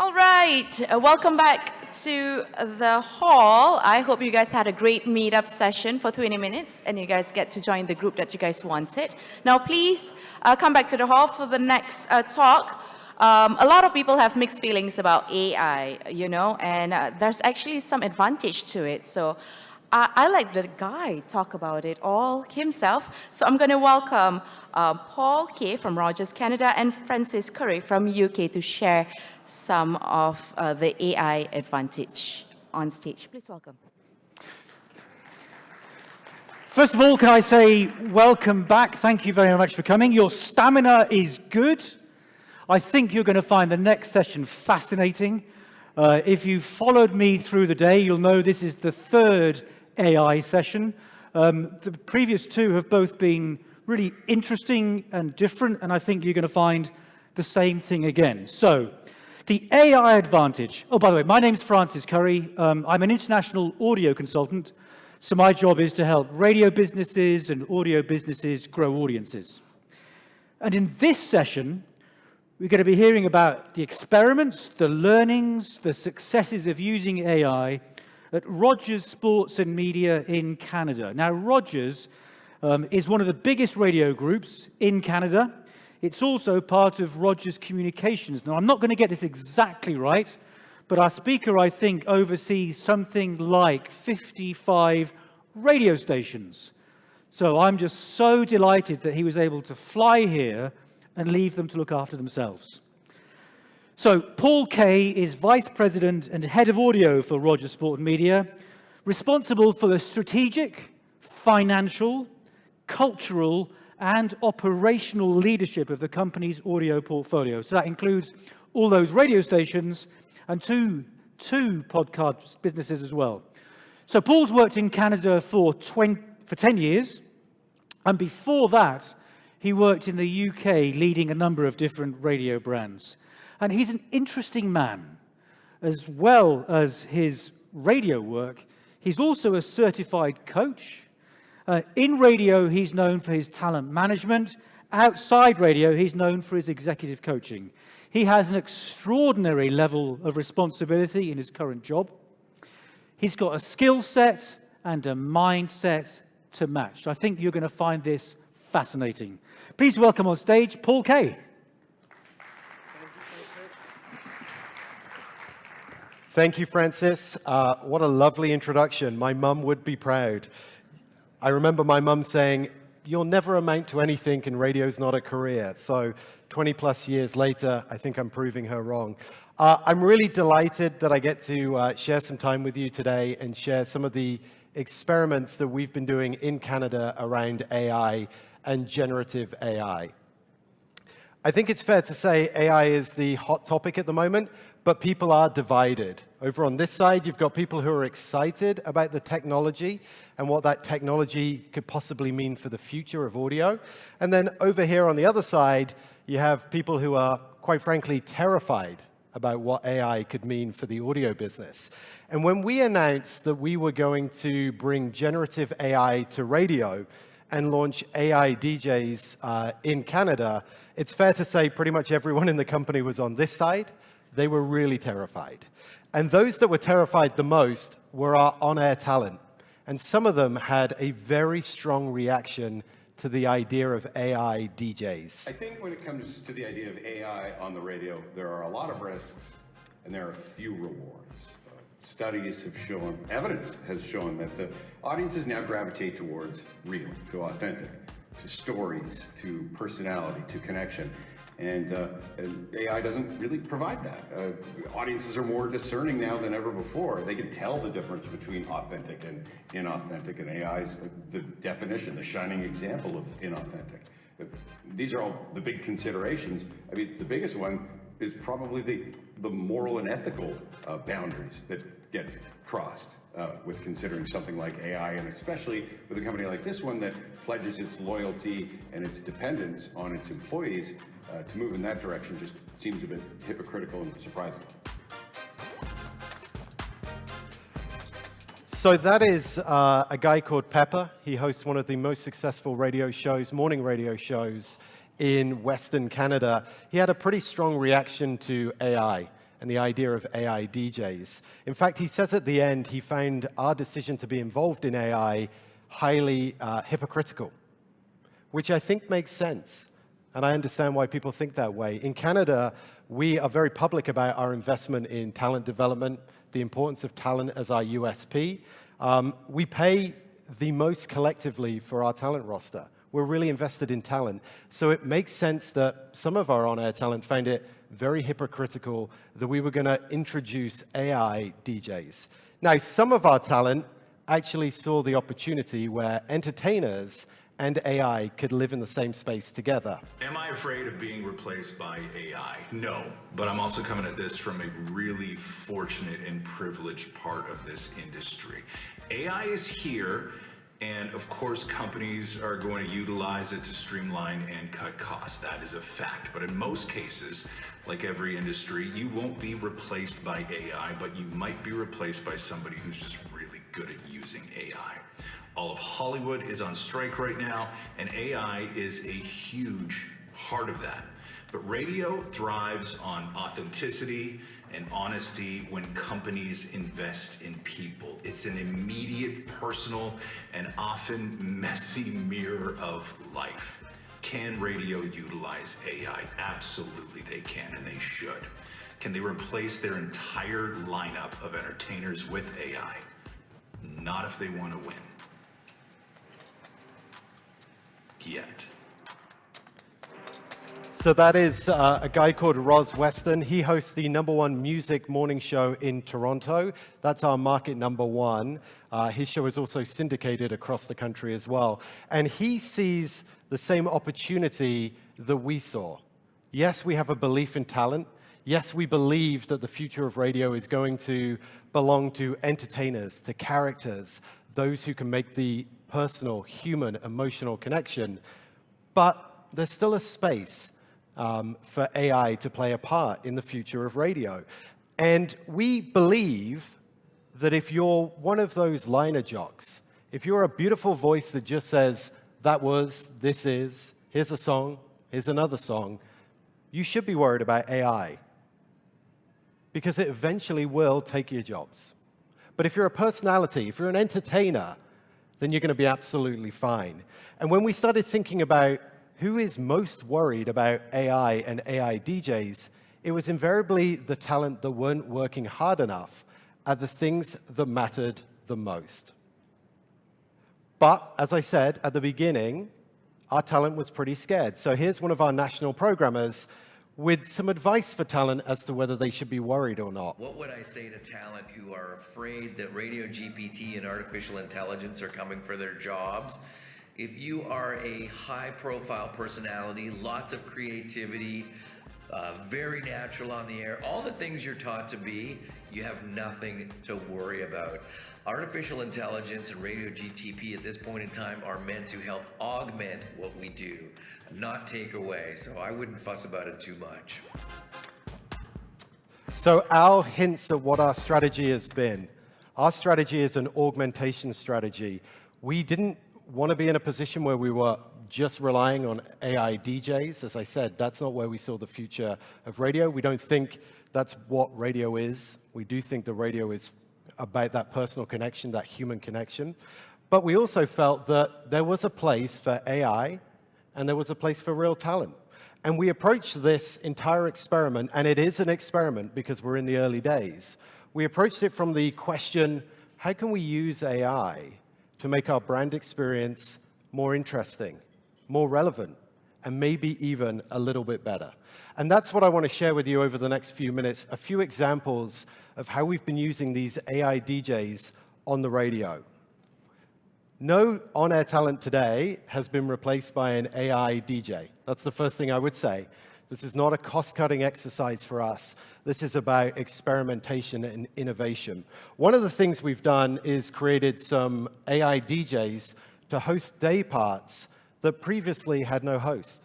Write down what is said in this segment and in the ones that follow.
All right, welcome back to the hall. I hope you guys had a great meetup session for 20 minutes and you guys get to join the group that you guys wanted. Now please come back to the hall for the next talk. A lot of people have mixed feelings about AI, and there's actually some advantage to it. So I let the guy talk about it all himself. So I'm going to welcome Kaye from Rogers Canada and Francis Currie from UK to share some of the AI advantage on stage. Please welcome. First of all, can I say welcome back? Thank you very much for coming. Your stamina is good. I think you're going to find the next session fascinating. If you followed me through the day, you'll know this is the third AI session. The previous two have both been really interesting and different, and I think you're going to find the same thing again. So, the AI advantage. Oh, by the way, my name's Francis Currie. I'm an international audio consultant, so my job is to help radio businesses and audio businesses grow audiences. And in this session, we're going to be hearing about the experiments, the learnings, the successes of using AI at Rogers Sports and Media in Canada. Now, Rogers is one of the biggest radio groups in Canada. It's also part of Rogers Communications. Now, I'm not going to get this exactly right, but our speaker, I think, oversees something like 55 radio stations. So I'm just so delighted that he was able to fly here and leave them to look after themselves. So Kaye is Vice President and Head of Audio for Rogers Sport and Media, responsible for the strategic, financial, cultural, and operational leadership of the company's audio portfolio. So that includes all those radio stations and two podcast businesses as well. So Paul's worked in Canada for 10 years, and before that, he worked in the UK leading a number of different radio brands. And he's an interesting man. As well as his radio work, he's also a certified coach. In radio, he's known for his talent management. Outside radio, he's known for his executive coaching. He has an extraordinary level of responsibility in his current job. He's got a skill set and a mindset to match. I think you're going to find this fascinating. Please welcome on stage Kaye. Thank you, Francis. What a lovely introduction. My mum would be proud. I remember my mum saying, "You'll never amount to anything and radio's not a career." So 20 plus years later, I think I'm proving her wrong. I'm really delighted that I get to share some time with you today and share some of the experiments that we've been doing in Canada around AI and generative AI. I think it's fair to say AI is the hot topic at the moment, but people are divided. Over on this side, you've got people who are excited about the technology and what that technology could possibly mean for the future of audio. And then over here on the other side, you have people who are, quite frankly, terrified about what AI could mean for the audio business. And when we announced that we were going to bring generative AI to radio and launch AI DJs in Canada, it's fair to say pretty much everyone in the company was on this side. They were really terrified. And those that were terrified the most were our on-air talent. And some of them had a very strong reaction to the idea of AI DJs. I think when it comes to the idea of AI on the radio, there are a lot of risks and there are few rewards. Studies have shown, evidence has shown that audiences now gravitate towards real, to authentic, to stories, to personality, to connection. And AI doesn't really provide that. Audiences are more discerning now than ever before. They can tell the difference between authentic and inauthentic, and AI is the definition, the shining example of inauthentic. These are all the big considerations. I mean, the biggest one is probably the moral and ethical boundaries that get crossed with considering something like AI, and especially with a company like this one that pledges its loyalty and its dependence on its employees. To move in that direction just seems a bit hypocritical and surprising. So that is a guy called Pepper. He hosts one of the most successful radio shows, morning radio shows in Western Canada. He had a pretty strong reaction to AI. and the idea of AI DJs. In fact, he says at the end he found our decision to be involved in AI highly hypocritical, which I think makes sense. And I understand why people think that way. In Canada, we are very public about our investment in talent development, the importance of talent as our USP. We pay the most collectively for our talent roster. We're really invested in talent. So it makes sense that some of our on-air talent found it very hypocritical that we were going to introduce AI DJs. Now, some of our talent actually saw the opportunity where entertainers and AI could live in the same space together. Am I afraid of being replaced by AI? No, but I'm also coming at this from a really fortunate and privileged part of this industry. AI is here, and of course companies are going to utilize it to streamline and cut costs. That is a fact. But in most cases, like every industry, you won't be replaced by AI, but you might be replaced by somebody who's just really good at using AI. All of Hollywood is on strike right now, and AI is a huge part of that. But radio thrives on authenticity and honesty when companies invest in people. It's an immediate, personal, and often messy mirror of life. Can radio utilize AI? Absolutely they can, and they should. Can they replace their entire lineup of entertainers with AI? Not if they want to win. Yet. So that is a guy called Roz Weston. He hosts the #1 music morning show in Toronto. That's our market #1. His show is also syndicated across the country as well. And he sees the same opportunity that we saw. Yes, we have a belief in talent. Yes, we believe that the future of radio is going to belong to entertainers, to characters, those who can make the personal, human, emotional connection. But there's still a space for AI to play a part in the future of radio. And we believe that if you're one of those liner jocks, if you're a beautiful voice that just says, that was, this is, here's a song, here's another song, you should be worried about AI, because it eventually will take your jobs. But if you're a personality, if you're an entertainer, then you're going to be absolutely fine. And when we started thinking about who is most worried about AI and AI DJs, it was invariably the talent that weren't working hard enough at the things that mattered the most. But, as I said at the beginning, our talent was pretty scared. So here's one of our national programmers with some advice for talent as to whether they should be worried or not. What would I say to talent who are afraid that radio GPT and artificial intelligence are coming for their jobs? If you are a high-profile personality, lots of creativity, very natural on the air, all the things you're taught to be, you have nothing to worry about. Artificial intelligence and radio GTP at this point in time are meant to help augment what we do, not take away. So I wouldn't fuss about it too much. So our hints at what our strategy has been. Our strategy is an augmentation strategy. We didn't want to be in a position where we were just relying on AI DJs. As I said, that's not where we saw the future of radio. We don't think that's what radio is. We do think the radio is about that personal connection, that human connection. But we also felt that there was a place for AI and there was a place for real talent. And we approached this entire experiment, and it is an experiment because we're in the early days. We approached it from the question, how can we use AI to make our brand experience more interesting, more relevant, and maybe even a little bit better? And that's what I want to share with you over the next few minutes, a few examples of how we've been using these AI DJs on the radio. No on-air talent today has been replaced by an AI DJ. That's the first thing I would say. This is not a cost-cutting exercise for us. This is about experimentation and innovation. One of the things we've done is created some AI DJs to host day parts that previously had no host.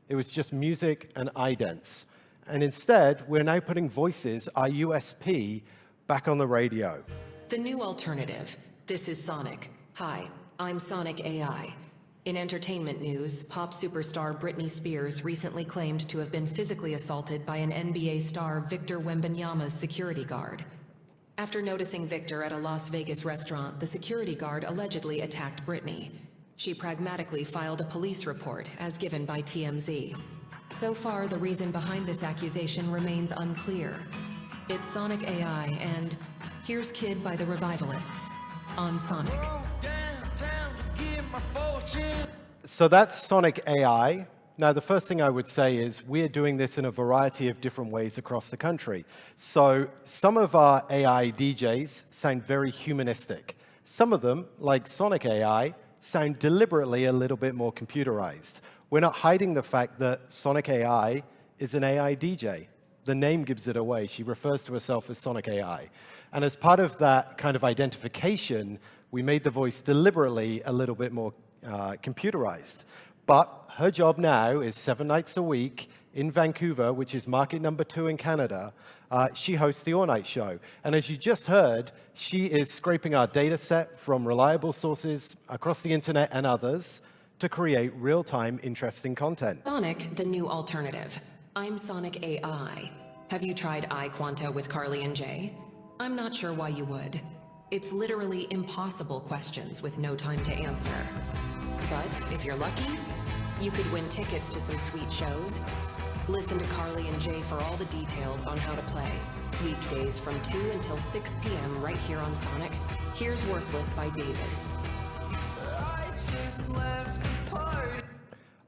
It was just music and idents. And instead, we're now putting voices, our USP, back on the radio. The new alternative. This is Sonic. Hi, I'm Sonic AI. In entertainment news, pop superstar Britney Spears recently claimed to have been physically assaulted by an NBA star Victor Wembanyama's security guard. After noticing Victor at a Las Vegas restaurant, the security guard allegedly attacked Britney. She pragmatically filed a police report, as given by TMZ. So far, the reason behind this accusation remains unclear. It's Sonic AI and Here's Kid by the Revivalists on Sonic. So that's Sonic AI. Now, the first thing I would say is we're doing this in a variety of different ways across the country. So some of our AI DJs sound very humanistic. Some of them, like Sonic AI, sound deliberately a little bit more computerized. We're not hiding the fact that Sonic AI is an AI DJ. The name gives it away. She refers to herself as Sonic AI. And as part of that kind of identification, we made the voice deliberately a little bit more computerized. But her job now is 7 nights a week in Vancouver, which is market number 2 in Canada. She hosts the All Night Show. And as you just heard, she is scraping our data set from reliable sources across the internet and others to create real-time, interesting content. Sonic, the new alternative. I'm Sonic AI. Have you tried iQuanta with Carly and Jay? I'm not sure why you would. It's literally impossible questions with no time to answer. But if you're lucky, you could win tickets to some sweet shows. Listen to Carly and Jay for all the details on how to play. Weekdays from 2 until 6 p.m. right here on Sonic. Here's Worthless by David.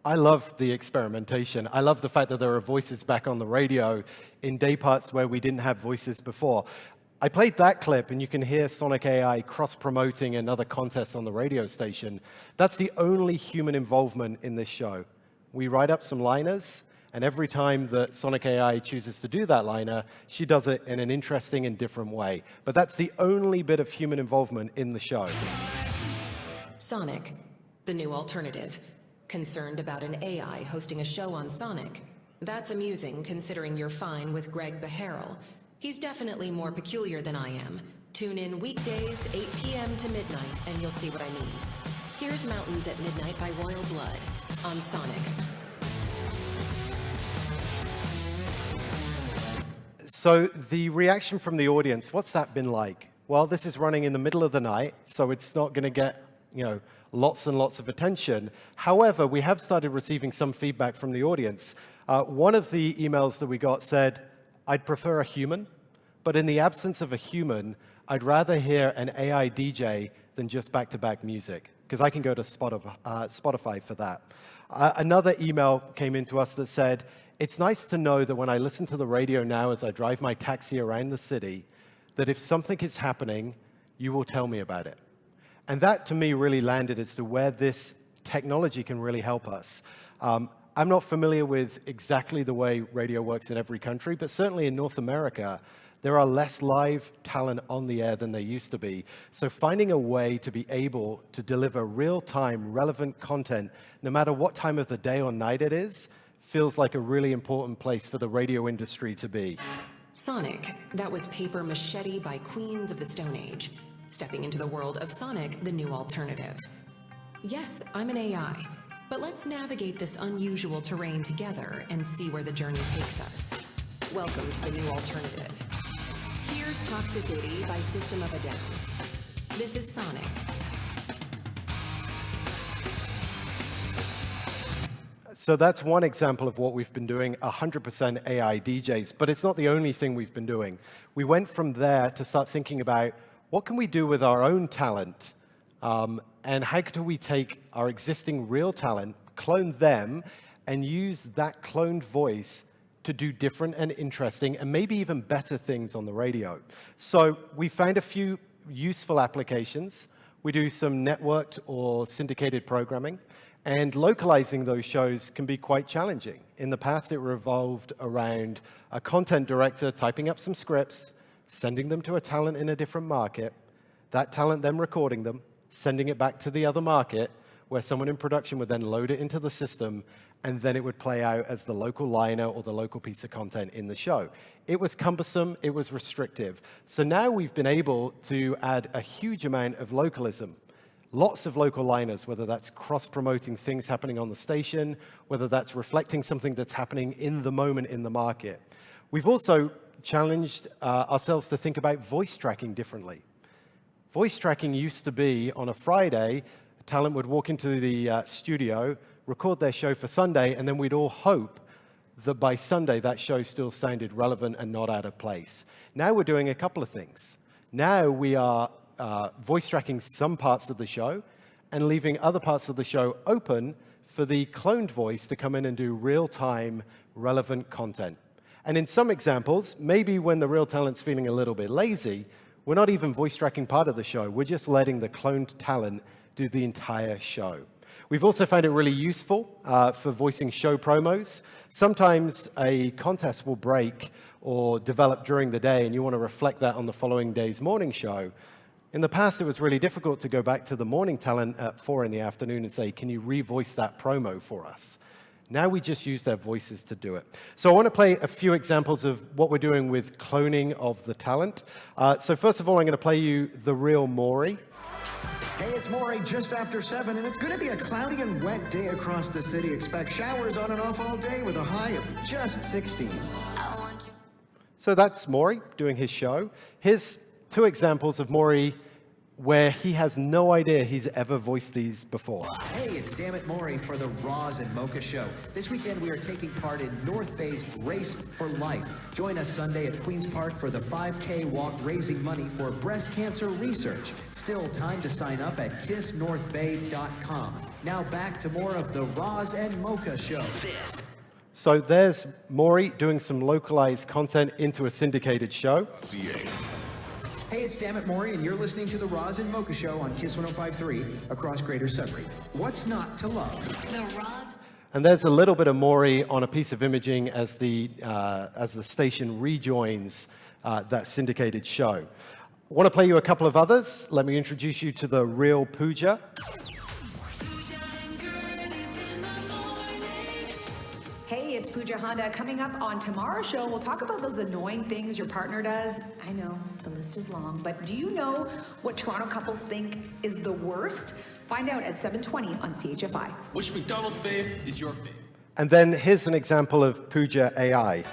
I love the experimentation. I love the fact that there are voices back on the radio in day parts where we didn't have voices before. I played that clip, and you can hear Sonic AI cross-promoting another contest on the radio station. That's the only human involvement in this show. We write up some liners, and every time that Sonic AI chooses to do that liner, she does it in an interesting and different way. But that's the only bit of human involvement in the show. Sonic, the new alternative. Concerned about an AI hosting a show on Sonic? That's amusing, considering you're fine with Greg Beharrell. He's definitely more peculiar than I am. Tune in weekdays, 8 p.m. to midnight, and you'll see what I mean. Here's Mountains at Midnight by Royal Blood on Sonic. So the reaction from the audience, what's that been like? Well, this is running in the middle of the night, so it's not going to get, lots and lots of attention. However, we have started receiving some feedback from the audience. One of the emails that we got said, I'd prefer a human, but in the absence of a human, I'd rather hear an AI DJ than just back-to-back music, because I can go to Spotify for that. Another email came into us that said, it's nice to know that when I listen to the radio now as I drive my taxi around the city, that if something is happening, you will tell me about it. And that, to me, really landed as to where this technology can really help us. I'm not familiar with exactly the way radio works in every country, but certainly in North America, there are less live talent on the air than there used to be. So finding a way to be able to deliver real-time, relevant content, no matter what time of the day or night it is, feels like a really important place for the radio industry to be. Sonic, that was Paper Machete by Queens of the Stone Age. Stepping into the world of Sonic, the new alternative. Yes, I'm an AI. But let's navigate this unusual terrain together and see where the journey takes us. Welcome to the new alternative. Here's Toxicity by System of a Down. This is Sonic. So that's one example of what we've been doing, 100% AI DJs, but it's not the only thing we've been doing. We went from there to start thinking about what can we do with our own talent, and how do we take our existing real talent, clone them, and use that cloned voice to do different and interesting and maybe even better things on the radio. So we found a few useful applications. We do some networked or syndicated programming, and localizing those shows can be quite challenging. In the past, it revolved around a content director typing up some scripts, sending them to a talent in a different market, that talent then recording them, sending it back to the other market, where someone in production would then load it into the system, and then it would play out as the local liner or the local piece of content in the show. It was cumbersome, it was restrictive. So now we've been able to add a huge amount of localism. lots of local liners, whether that's cross-promoting things happening on the station, whether that's reflecting something that's happening in the moment in the market. We've also challenged ourselves to think about voice tracking differently. Voice tracking used to be on a Friday, a talent would walk into the studio, record their show for Sunday, and then we'd all hope that by Sunday that show still sounded relevant and not out of place. Now we're doing a couple of things. Now we are voice tracking some parts of the show and leaving other parts of the show open for the cloned voice to come in and do real-time, relevant content. And in some examples, maybe when the real talent's feeling a little bit lazy, we're not even voice tracking part of the show. We're just letting the cloned talent do the entire show. We've also found it really useful for voicing show promos. Sometimes a contest will break or develop during the day, and you want to reflect that on the following day's morning show. In the past, it was really difficult to go back to the morning talent at 4 in the afternoon and say, can you revoice that promo for us? Now we just use their voices to do it. So I want to play a few examples of what we're doing with cloning of the talent. So first of all, I'm going to play you the real Maury. Hey, it's Maury just after 7, and it's going to be a cloudy and wet day across the city. Expect showers on and off all day with a high of just 16. So that's Maury doing his show. Here's 2 examples of Maury where he has no idea he's ever voiced these before. Hey, it's Dammit Maury for the Roz and Mocha Show. This weekend we are taking part in North Bay's Race for Life. Join us Sunday at Queen's Park for the 5K walk raising money for breast cancer research. Still time to sign up at kissnorthbay.com. Now back to more of the Roz and Mocha Show. So there's Maury doing some localized content into a syndicated show. Hey, it's Dammit Maury, and you're listening to the Roz and Mocha Show on Kiss 105.3 across Greater Sudbury. What's not to love? The Roz. And there's a little bit of Maury on a piece of imaging as the station rejoins that syndicated show. I want to play you a couple of others. Let me introduce you to the real Pooja. Hey, it's Pooja Honda. Coming up on tomorrow's show, we'll talk about those annoying things your partner does. I know, the list is long, but do you know what Toronto couples think is the worst? Find out at 7:20 on CHFI. Which McDonald's fave is your fave? And then here's an example of Pooja AI.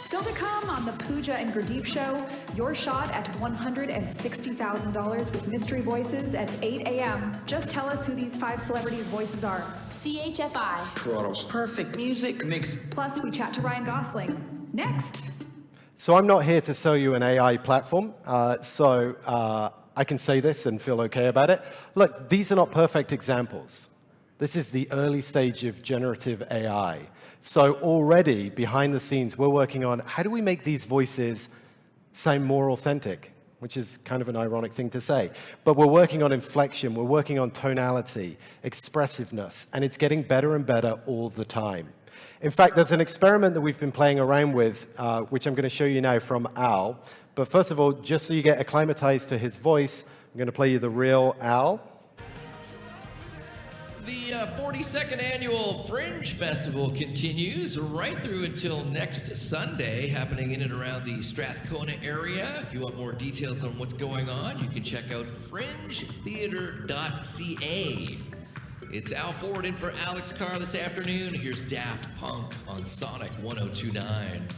Still to come on the Pooja and Gurdeep Show, your shot at $160,000 with mystery voices at 8 a.m. Just tell us who these 5 celebrities' voices are. CHFI. Toronto's perfect music mix. Plus, we chat to Ryan Gosling. Next. So I'm not here to sell you an AI platform, so I can say this and feel okay about it. Look, these are not perfect examples. This is the early stage of generative AI. So already, behind the scenes, we're working on how do we make these voices sound more authentic, which is kind of an ironic thing to say. But we're working on inflection, we're working on tonality, expressiveness, and it's getting better and better all the time. In fact, there's an experiment that we've been playing around with, which I'm going to show you now from Al. But first of all, just so you get acclimatized to his voice, I'm going to play you the real Al. The 42nd Annual Fringe Festival continues right through until next Sunday, happening in and around the Strathcona area. If you want more details on what's going on, you can check out fringetheater.ca. It's Al Ford in for Alex Carr this afternoon. Here's Daft Punk on Sonic 102.9.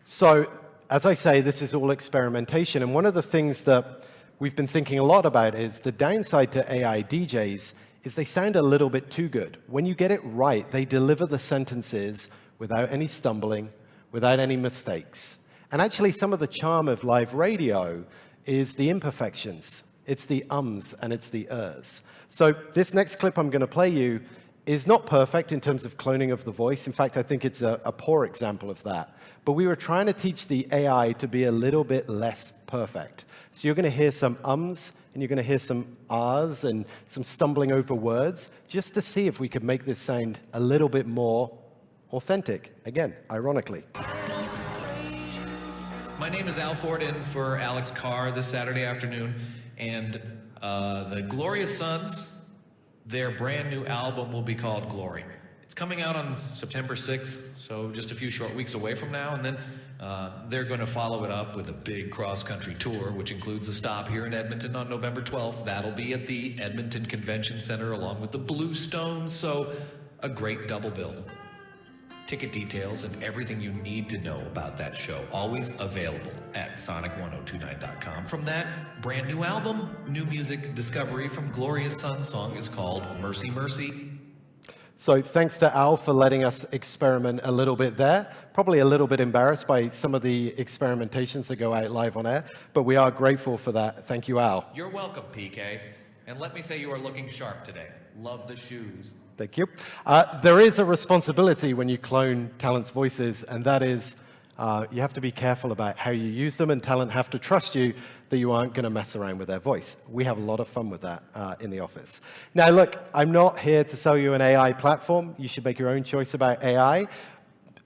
So, as I say, this is all experimentation. And one of the things that we've been thinking a lot about is the downside to AI DJs is they sound a little bit too good. When you get it right, they deliver the sentences without any stumbling, without any mistakes. And actually, some of the charm of live radio is the imperfections. It's the ums and it's the ers. So this next clip I'm going to play you is not perfect in terms of cloning of the voice. In fact, I think it's a poor example of that. But we were trying to teach the AI to be a little bit less perfect. So you're going to hear some ums, and you're going to hear some ahs and some stumbling over words, just to see if we could make this sound a little bit more authentic. Again, ironically. My name is Al Ford in for Alex Carr this Saturday afternoon, and the Glorious Sons, their brand new album will be called Glory. It's coming out on September 6th, so just a few short weeks away from now, and then They're going to follow it up with a big cross-country tour, which includes a stop here in Edmonton on November 12th. That'll be at the Edmonton Convention Center along with the Bluestones, so a great double bill. Ticket details and everything you need to know about that show, always available at sonic1029.com. From that brand new album, new music discovery from Glorious Sun's song is called Mercy Mercy. So thanks to Al for letting us experiment a little bit there. Probably a little bit embarrassed by some of the experimentations that go out live on air, but we are grateful for that. Thank you, Al. You're welcome, PK. And let me say you are looking sharp today. Love the shoes. Thank you. There is a responsibility when you clone talent's voices, and that is you have to be careful about how you use them, and talent have to trust you that you aren't going to mess around with their voice. We have a lot of fun with that in the office. Now, look, I'm not here to sell you an AI platform. You should make your own choice about AI.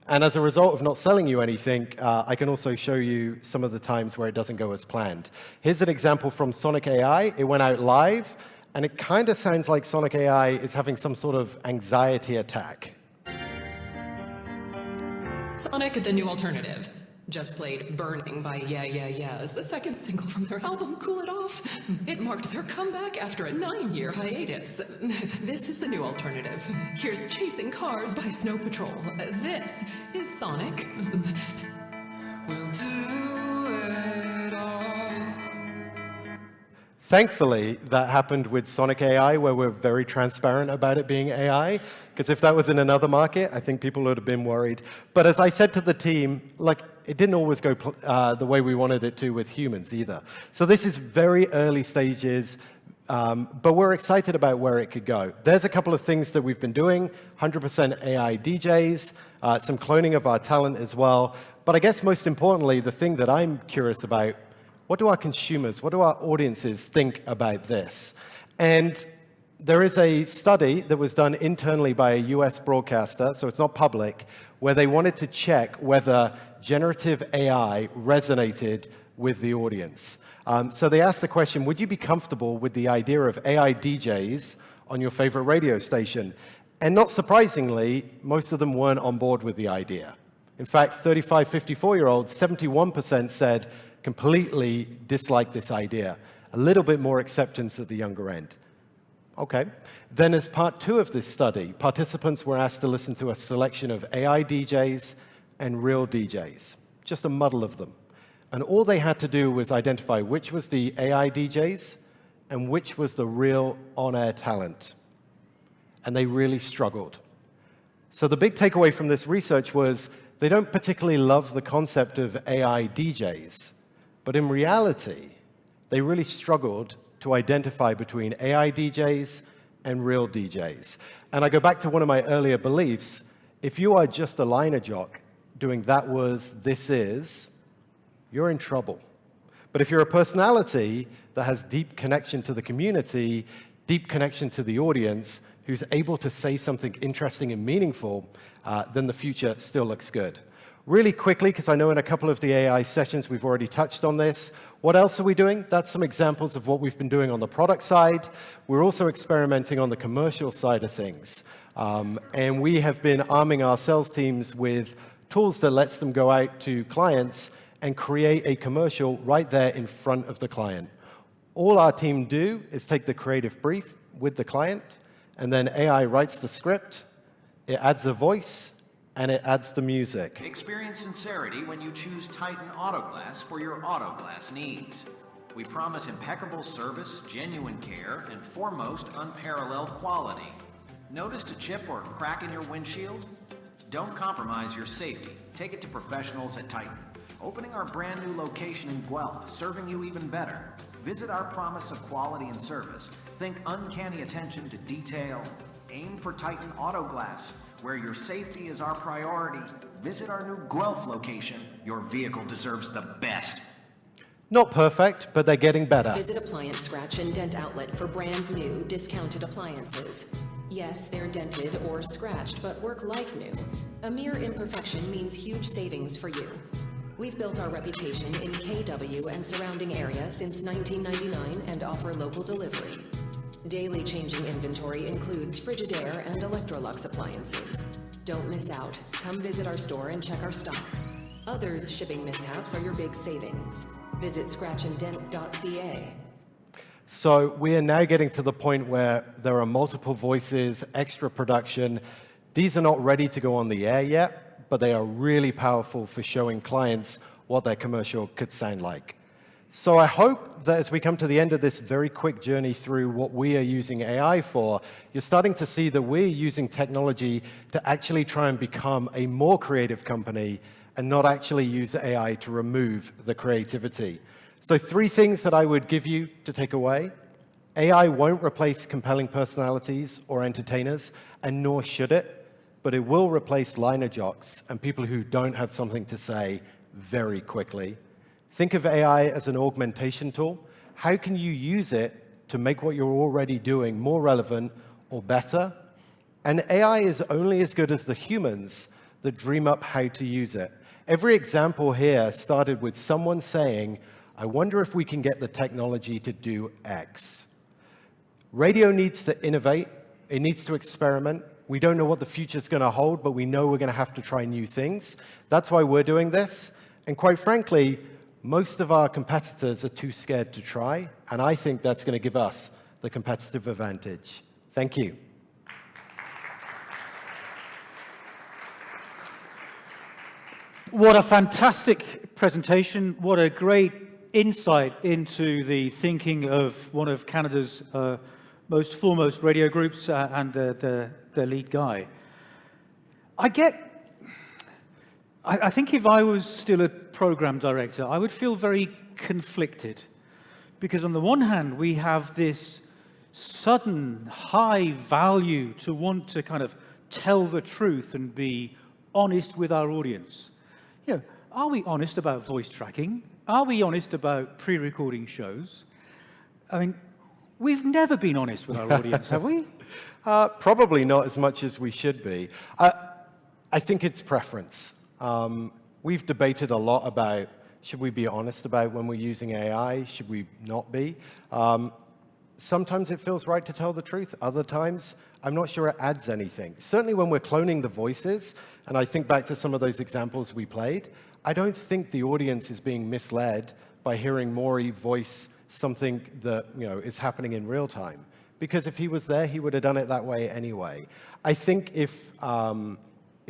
And as a result of not selling you anything, I can also show you some of the times where it doesn't go as planned. Here's an example from Sonic AI. It went out live, and it kind of sounds like Sonic AI is having some sort of anxiety attack. Sonic, the new alternative. Just played Burning by Yeah Yeah Yeahs, the second single from their album Cool It Off. It marked their comeback after a 9-year hiatus. This is the new alternative. Here's Chasing Cars by Snow Patrol. This is Sonic. We'll do it all. Thankfully, that happened with Sonic AI, where we're very transparent about it being AI, because if that was in another market, I think people would have been worried. But as I said to the team, like, it didn't always go the way we wanted it to with humans either. So this is very early stages, but we're excited about where it could go. There's a couple of things that we've been doing, 100% AI DJs, some cloning of our talent as well. But I guess most importantly, the thing that I'm curious about, what do our consumers, what do our audiences think about this? And there is a study that was done internally by a US broadcaster, so it's not public, where they wanted to check whether generative AI resonated with the audience. So they asked the question, would you be comfortable with the idea of AI DJs on your favorite radio station? And not surprisingly, most of them weren't on board with the idea. In fact, 35, 54-year-olds, 71% said completely disliked this idea. A little bit more acceptance at the younger end. Okay. Then as part 2 of this study, participants were asked to listen to a selection of AI DJs and real DJs, just a muddle of them. And all they had to do was identify which was the AI DJs and which was the real on-air talent. And they really struggled. So the big takeaway from this research was they don't particularly love the concept of AI DJs, but in reality, they really struggled to identify between AI DJs and real DJs. And I go back to one of my earlier beliefs. If you are just a liner jock doing that was, this is, you're in trouble. But if you're a personality that has deep connection to the community, deep connection to the audience, who's able to say something interesting and meaningful, then the future still looks good. Really quickly, because I know in a couple of the AI sessions we've already touched on this, what else are we doing? That's some examples of what we've been doing on the product side. We're also experimenting on the commercial side of things. And we have been arming our sales teams with tools that lets them go out to clients and create a commercial right there in front of the client. All our team do is take the creative brief with the client, and then AI writes the script, it adds a voice, and it adds the music. Experience sincerity when you choose Titan Autoglass for your autoglass needs. We promise impeccable service, genuine care, and foremost, unparalleled quality. Noticed a chip or crack in your windshield? Don't compromise your safety. Take it to professionals at Titan. Opening our brand new location in Guelph, serving you even better. Visit our promise of quality and service. Think uncanny attention to detail. Aim for Titan Autoglass, where your safety is our priority. Visit our new Guelph location. Your vehicle deserves the best. Not perfect, but they're getting better. Visit Appliance Scratch and Dent Outlet for brand new, discounted appliances. Yes, they're dented or scratched, but work like new. A mere imperfection means huge savings for you. We've built our reputation in KW and surrounding area since 1999 and offer local delivery. Daily changing inventory includes Frigidaire and Electrolux appliances. Don't miss out. Come visit our store and check our stock. Others shipping mishaps are your big savings. Visit scratchanddent.ca. So we are now getting to the point where there are multiple voices, extra production. These are not ready to go on the air yet, but they are really powerful for showing clients what their commercial could sound like. So I hope that as we come to the end of this very quick journey through what we are using AI for, you're starting to see that we're using technology to actually try and become a more creative company and not actually use AI to remove the creativity. So 3 things that I would give you to take away. AI won't replace compelling personalities or entertainers, and nor should it, but it will replace liner jocks and people who don't have something to say very quickly. Think of AI as an augmentation tool. How can you use it to make what you're already doing more relevant or better? And AI is only as good as the humans that dream up how to use it. Every example here started with someone saying, I wonder if we can get the technology to do X. Radio needs to innovate. It needs to experiment. We don't know what the future's going to hold, but we know we're going to have to try new things. That's why we're doing this. And quite frankly, most of our competitors are too scared to try, and I think that's going to give us the competitive advantage. Thank you. What a fantastic presentation. What a great insight into the thinking of one of Canada's most foremost radio groups and the lead guy. I think if I was still a program director, I would feel very conflicted. Because on the one hand, we have this sudden high value to want to kind of tell the truth and be honest with our audience. You know, are we honest about voice tracking? Are we honest about pre-recording shows? I mean, we've never been honest with our audience, have we? Probably not as much as we should be. I think it's preference. We've debated a lot about, should we be honest about when we're using AI? Should we not be? Sometimes it feels right to tell the truth. Other times, I'm not sure it adds anything. Certainly when we're cloning the voices, and I think back to some of those examples we played, I don't think the audience is being misled by hearing Maury voice something that is happening in real time. Because if he was there, he would have done it that way anyway. I think if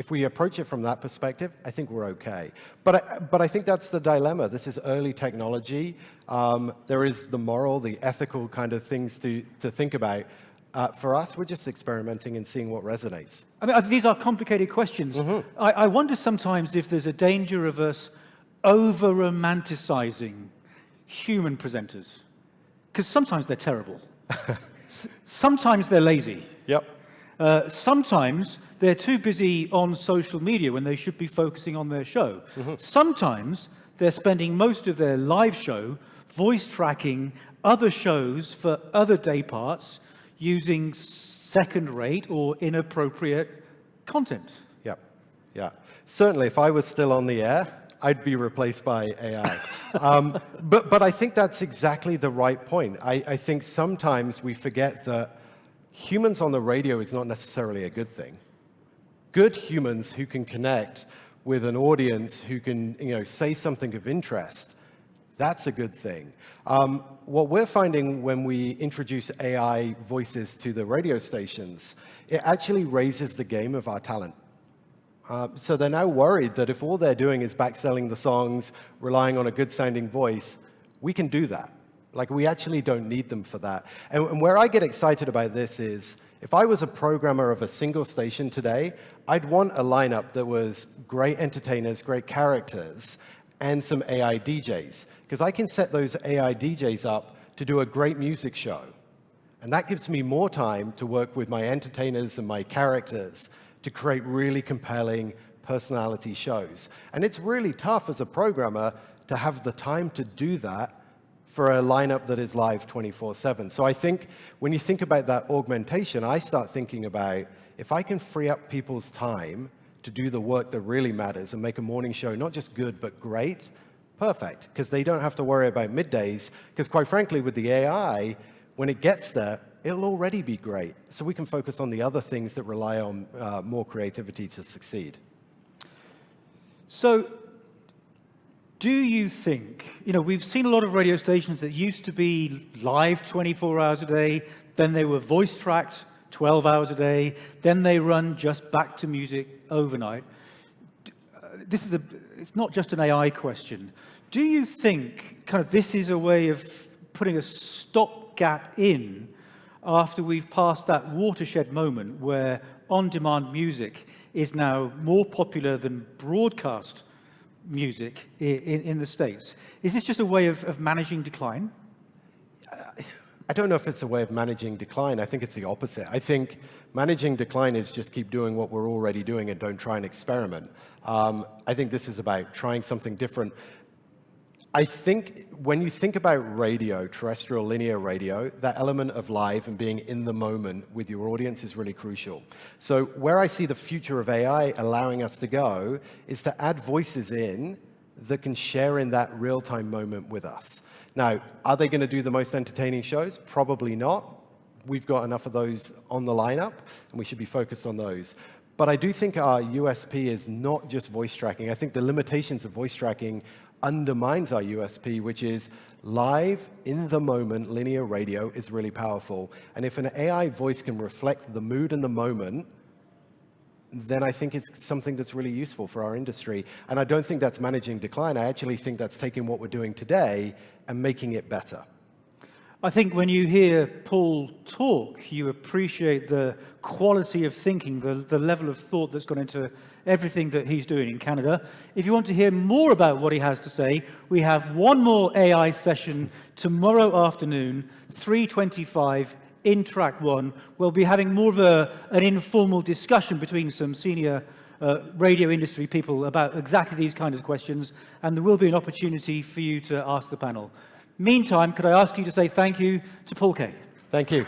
we approach it from that perspective, I think we're okay. But I think that's the dilemma. This is early technology. There is the moral, the ethical kind of things to think about. For us, we're just experimenting and seeing what resonates. I mean, these are complicated questions. Mm-hmm. I wonder sometimes if there's a danger of us over-romanticizing human presenters. Because sometimes they're terrible. Sometimes they're lazy. Yep. Sometimes they're too busy on social media when they should be focusing on their show. Mm-hmm. Sometimes they're spending most of their live show voice tracking other shows for other day parts using second-rate or inappropriate content. Yep. Yeah. Certainly, if I was still on the air, I'd be replaced by AI. But I think that's exactly the right point. I think sometimes we forget that humans on the radio is not necessarily a good thing. Good humans who can connect with an audience, who can say something of interest, that's a good thing. What we're finding when we introduce AI voices to the radio stations, it actually raises the game of our talent. So they're now worried that if all they're doing is backselling the songs, relying on a good-sounding voice, we can do that. Like, we actually don't need them for that. And where I get excited about this is, if I was a programmer of a single station today, I'd want a lineup that was great entertainers, great characters, and some AI DJs. Because I can set those AI DJs up to do a great music show. And that gives me more time to work with my entertainers and my characters to create really compelling personality shows. And it's really tough as a programmer to have the time to do that for a lineup that is live 24/7. So I think when you think about that augmentation, I start thinking about, if I can free up people's time to do the work that really matters and make a morning show not just good, but great, perfect. Because they don't have to worry about middays. Because quite frankly, with the AI, when it gets there, it'll already be great. So we can focus on the other things that rely on more creativity to succeed. So Do you think, we've seen a lot of radio stations that used to be live 24 hours a day, then they were voice tracked 12 hours a day, then they run just back to music overnight. It's not just an AI question. Do you think kind of this is a way of putting a stopgap in after we've passed that watershed moment where on-demand music is now more popular than broadcast music in the States? Is this just a way of managing decline? I don't know if it's a way of managing decline. I think it's the opposite. I think managing decline is just keep doing what we're already doing and don't try and experiment. I think this is about trying something different. I think when you think about radio, terrestrial linear radio, that element of live and being in the moment with your audience is really crucial. So where I see the future of AI allowing us to go is to add voices in that can share in that real-time moment with us. Now, are they going to do the most entertaining shows? Probably not. We've got enough of those on the lineup, and we should be focused on those. But I do think our USP is not just voice tracking. I think the limitations of voice tracking undermines our USP, which is live, in the moment, linear radio is really powerful. And if an AI voice can reflect the mood and the moment, then I think it's something that's really useful for our industry. And I don't think that's managing decline. I actually think that's taking what we're doing today and making it better. I think when you hear Paul talk, you appreciate the quality of thinking, the level of thought that's gone into everything that he's doing in Canada. If you want to hear more about what he has to say, we have one more AI session tomorrow afternoon, 3:25, in track 1. We'll be having more of an informal discussion between some senior radio industry people about exactly these kinds of questions, and there will be an opportunity for you to ask the panel. Meantime, could I ask you to say thank you to Paul Kaye? Thank you.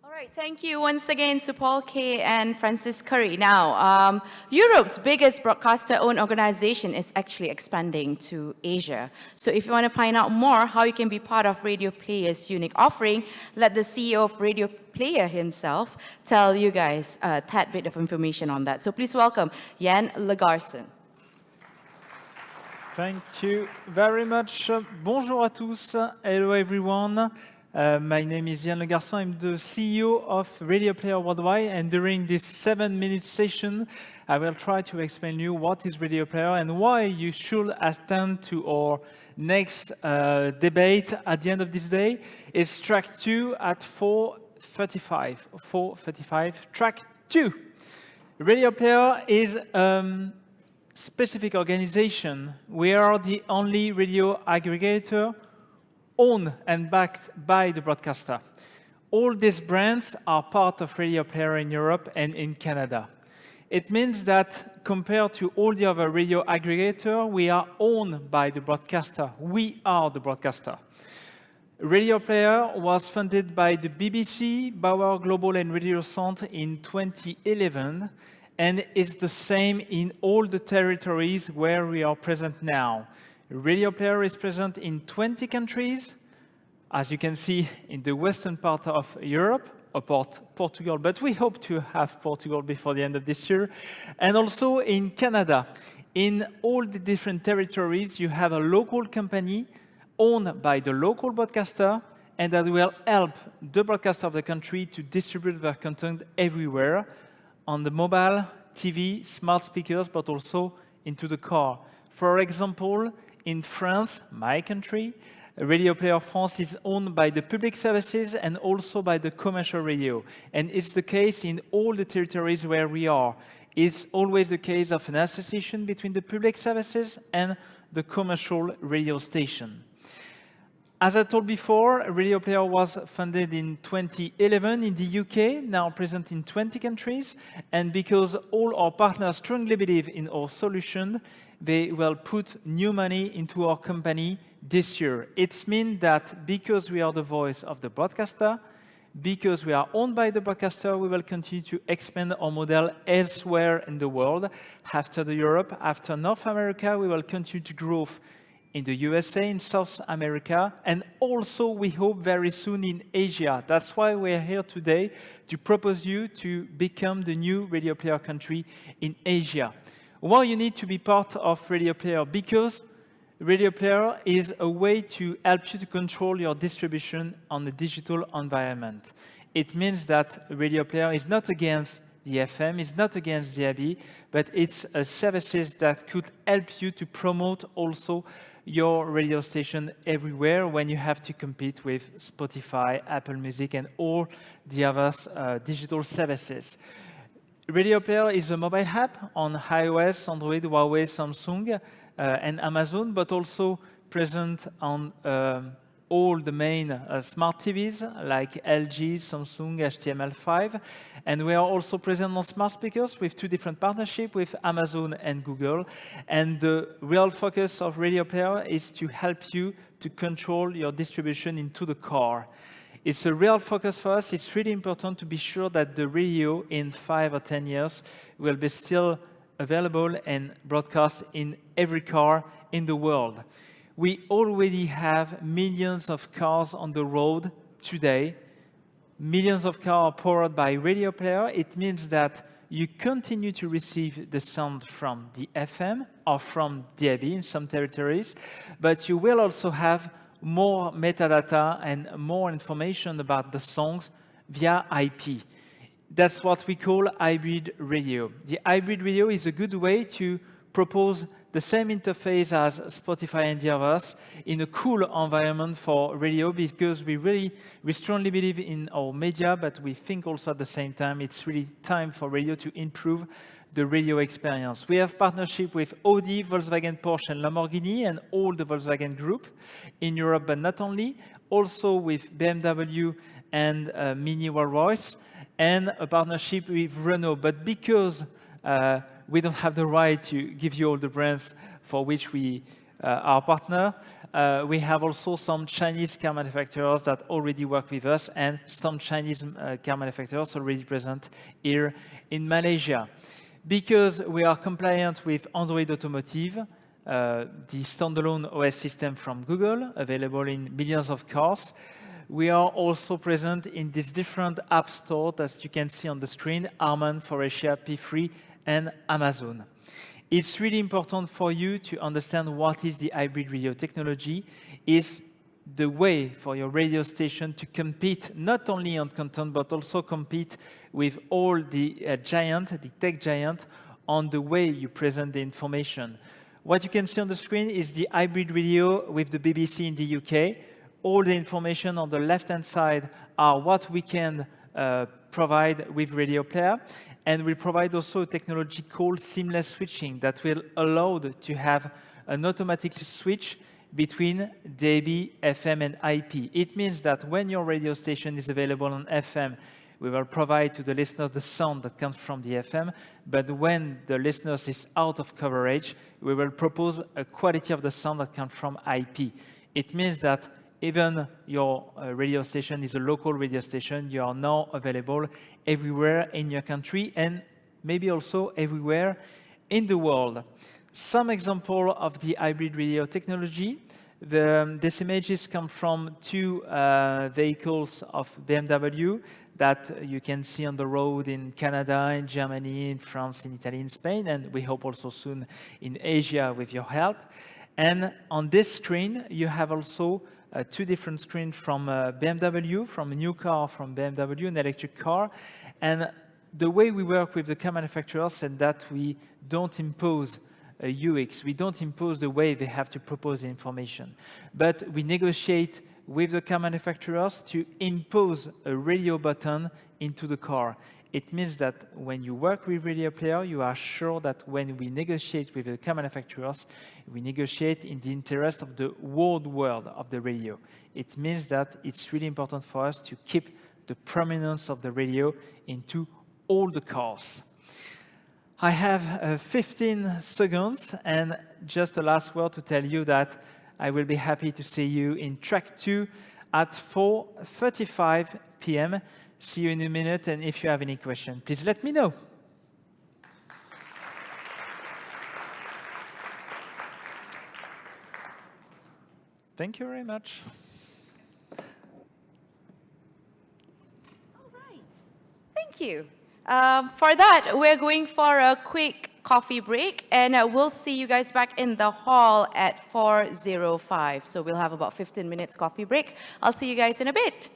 All right, thank you once again to Paul Kaye and Francis Currie. Now, Europe's biggest broadcaster-owned organization is actually expanding to Asia. So if you want to find out more how you can be part of Radioplayer's unique offering, let the CEO of Radioplayer himself tell you guys a tad bit of information on that. So please welcome Yann Legarson. Thank you very much. Bonjour à tous. Hello, everyone. My name is Yann Legarson. I'm the CEO of Radioplayer Worldwide, and during this 7-minute session, I will try to explain you what is Radioplayer and why you should attend to our next debate at the end of this day. It's track 2 at 4:35. 4:35, track 2. Radioplayer is specific organization. We are the only radio aggregator owned and backed by the broadcaster. All these brands are part of Radioplayer in Europe and in Canada. It means that compared to all the other radio aggregators, we are owned by the broadcaster. We are the broadcaster. Radioplayer was funded by the BBC, Bauer Global and Radio Centre in 2011, and is the same in all the territories where we are present now. Radioplayer is present in 20 countries, as you can see in the western part of Europe, apart Portugal, but we hope to have Portugal before the end of this year, and also in Canada. In all the different territories, you have a local company owned by the local broadcaster, and that will help the broadcaster of the country to distribute their content everywhere, on the mobile, TV, smart speakers, but also into the car. For example, in France, my country, Radioplayer France is owned by the public services and also by the commercial radio. And it's the case in all the territories where we are. It's always the case of an association between the public services and the commercial radio station. As I told before, Radioplayer was funded in 2011 in the UK, now present in 20 countries. And because all our partners strongly believe in our solution, they will put new money into our company this year. It means that because we are the voice of the broadcaster, because we are owned by the broadcaster, we will continue to expand our model elsewhere in the world. After Europe, after North America, we will continue to grow in the USA, in South America, and also we hope very soon in Asia. That's why we're here today to propose you to become the new Radio Player country in Asia. Why you need to be part of Radio Player? Because Radio Player is a way to help you to control your distribution on the digital environment. It means that Radio Player is not against the FM, is not against the DAB, but it's services that could help you to promote also your radio station everywhere when you have to compete with Spotify, Apple Music, and all the other digital services. Radio Player is a mobile app on iOS, Android, Huawei, Samsung, and Amazon, but also present on all the main smart TVs like LG, Samsung, HTML5. And we are also present on smart speakers with 2 different partnerships with Amazon and Google. And the real focus of Radio Player is to help you to control your distribution into the car. It's a real focus for us. It's really important to be sure that the radio in 5 or 10 years will be still available and broadcast in every car in the world. We already have millions of cars on the road today. Millions of cars are powered by Radio Player. It means that you continue to receive the sound from the FM or from DAB in some territories, but you will also have more metadata and more information about the songs via IP. That's what we call hybrid radio. The hybrid radio is a good way to propose the same interface as Spotify and the others in a cool environment for radio, because we strongly believe in our media, but we think also at the same time it's really time for radio to improve the radio experience. We have partnership with Audi, Volkswagen, Porsche, and Lamborghini, and all the Volkswagen group in Europe, but not only, also with BMW and Mini Rolls-Royce, and a partnership with Renault. But because we don't have the right to give you all the brands for which we are partner, we have also some Chinese car manufacturers that already work with us, and some Chinese car manufacturers already present here in Malaysia. Because we are compliant with Android Automotive, the standalone OS system from Google, available in millions of cars, we are also present in these different app stores, as you can see on the screen, Harman, Forestia, P3, and Amazon. It's really important for you to understand what is the hybrid radio technology. Is the way for your radio station to compete not only on content, but also compete with all the the tech giant, on the way you present the information. What you can see on the screen is the hybrid radio with the BBC in the UK. All the information on the left-hand side are what we can provide with Radio Player. And we provide also a technology called seamless switching that will allow to have an automatic switch between DAB, FM, and IP. It means that when your radio station is available on FM, we will provide to the listener the sound that comes from the FM, but when the listener is out of coverage, we will propose a quality of the sound that comes from IP. It means that even your radio station is a local radio station, you are now available everywhere in your country and maybe also everywhere in the world. Some example of the hybrid radio technology. These images come from 2 vehicles of BMW that you can see on the road in Canada, in Germany, in France, in Italy, in Spain, and we hope also soon in Asia with your help. And on this screen, you have also 2 different screens from BMW, from a new car from BMW, an electric car. And the way we work with the car manufacturers is that we don't impose a UX. We don't impose the way they have to propose the information. But we negotiate with the car manufacturers to impose a radio button into the car. It means that when you work with Radio Player, you are sure that when we negotiate with the car manufacturers, we negotiate in the interest of the world of the radio. It means that it's really important for us to keep the prominence of the radio into all the cars. I have 15 seconds, and just a last word to tell you that I will be happy to see you in track 2 at 4:35 p.m. See you in a minute, and if you have any question, please let me know. Thank you very much. All right. Thank you. For that, we're going for a quick coffee break, and we'll see you guys back in the hall at 4:05. So we'll have about 15 minutes coffee break. I'll see you guys in a bit.